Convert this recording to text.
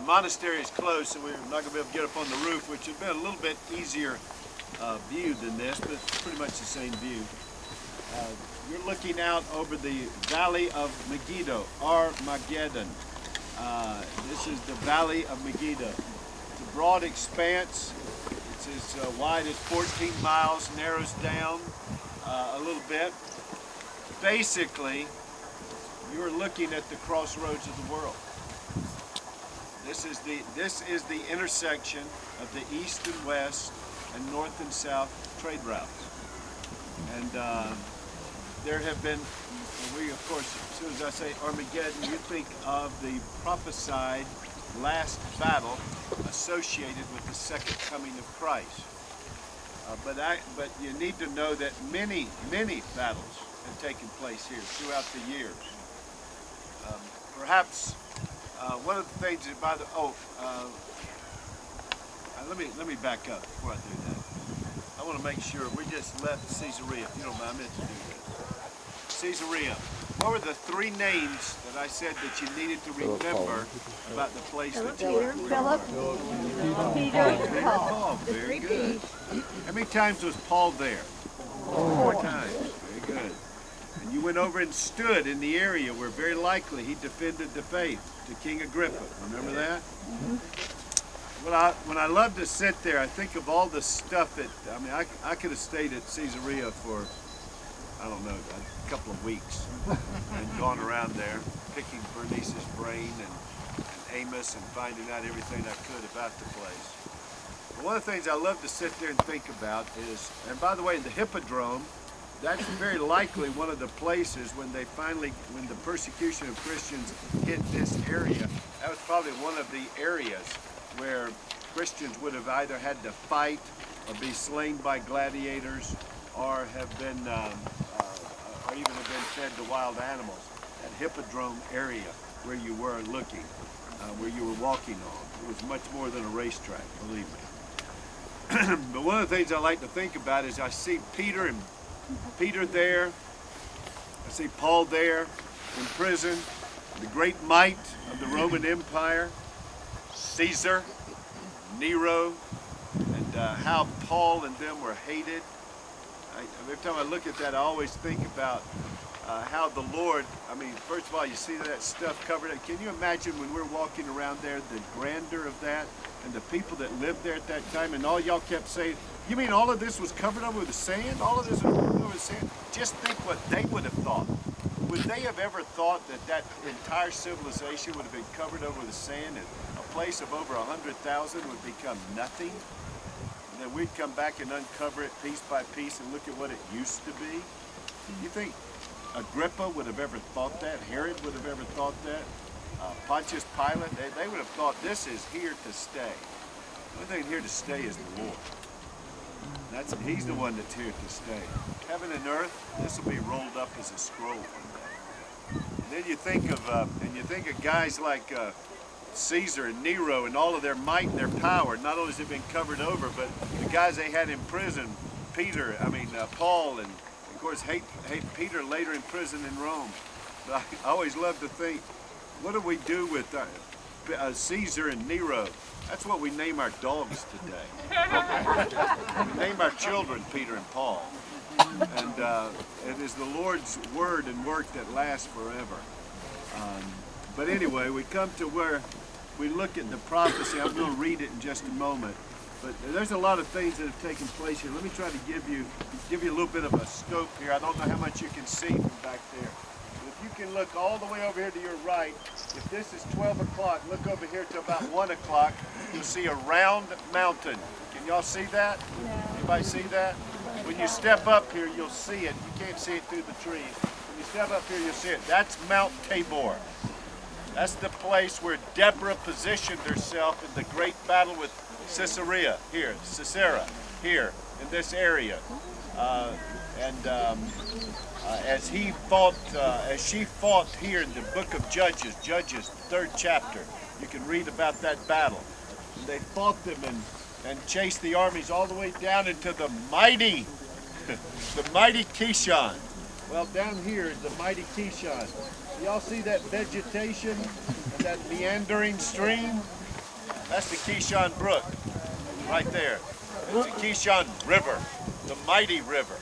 monastery is closed, so we're not going to be able to get up on the roof, which would have been a little bit easier view than this, but it's pretty much the same view. You're looking out over the Valley of Megiddo, Armageddon. This is the Valley of Megiddo. It's a broad expanse. It's as wide as 14 miles, narrows down a little bit. Basically, you're looking at the crossroads of the world. This is the intersection of the east and west and north and south trade routes. And there have been, we of course, as soon as I say Armageddon, you think of the prophesied last battle associated with the second coming of Christ. But you need to know that many battles have taken place here throughout the years. Perhaps one of the things that let me back up before I do that. I want to make sure we just left Caesarea. If you don't mind, I meant to do this. Caesarea. What were the three names that I said that you needed to remember about the place that you were? Philip, Peter, and Paul. Very good. How many times was Paul there? 4 times. Very good. And you went over and stood in the area where very likely he defended the faith to King Agrippa. Remember that? When I love to sit there, I think of all the stuff that, I mean, I could have stayed at Caesarea for, I don't know, a couple of weeks and gone around there picking Bernice's brain and Amos and finding out everything I could about the place. But one of the things I love to sit there and think about is, and by the way, the Hippodrome, that's very likely one of the places when the persecution of Christians hit this area, that was probably one of the areas where Christians would have either had to fight or be slain by gladiators or have been, or even have been fed to wild animals. That Hippodrome area where you were looking, where you were walking on. It was much more than a racetrack, believe me. But one of the things I like to think about is I see Peter there, I see Paul there in prison, the great might of the Roman Empire, Caesar, Nero, and how Paul and them were hated. Every time I look at that, I always think about how the Lord, I mean, first of all, you see that stuff covered. Can you imagine when we're walking around there, the grandeur of that, and the people that lived there at that time, and all y'all kept saying, you mean all of this was covered over with sand? All of this was covered over with sand? Just think what they would have thought. Would they have ever thought that that entire civilization would have been covered over with sand and a place of over 100,000 would become nothing? And then we'd come back and uncover it piece by piece and look at what it used to be? You think Agrippa would have ever thought that? Herod would have ever thought that? Pontius Pilate, they would have thought this is here to stay. The only thing here to stay is the Lord. He's the one that's here to stay. Heaven and earth, this will be rolled up as a scroll one day. And then you think of guys like Caesar and Nero and all of their might and their power. Not only has it been covered over, but the guys they had in prison, Paul, and of course hate Peter later in prison in Rome. But I always love to think, what do we do with Caesar and Nero? That's what we name our dogs today. We name our children Peter and Paul. And it is the Lord's word and work that lasts forever. But anyway, we come to where we look at the prophecy. I'm going to read it in just a moment. But there's a lot of things that have taken place here. Let me try to give you a little bit of a scope here. I don't know how much you can see from back there. You can look all the way over here to your right. If this is 12 o'clock, look over here to about 1 o'clock. You'll see a round mountain. Can y'all see that? Yeah. Anybody see that? When you step up here, you'll see it. You can't see it through the trees. When you step up here, you'll see it. That's Mount Tabor. That's the place where Deborah positioned herself in the great battle with Sisera, here in this area. As she fought here in the book of Judges, 3rd chapter, you can read about that battle. And they fought them and chased the armies all the way down into the mighty Kishon. Well, down here is the mighty Kishon. Y'all see that vegetation and that meandering stream? That's the Kishon Brook, right there. It's the Kishon River, the mighty river.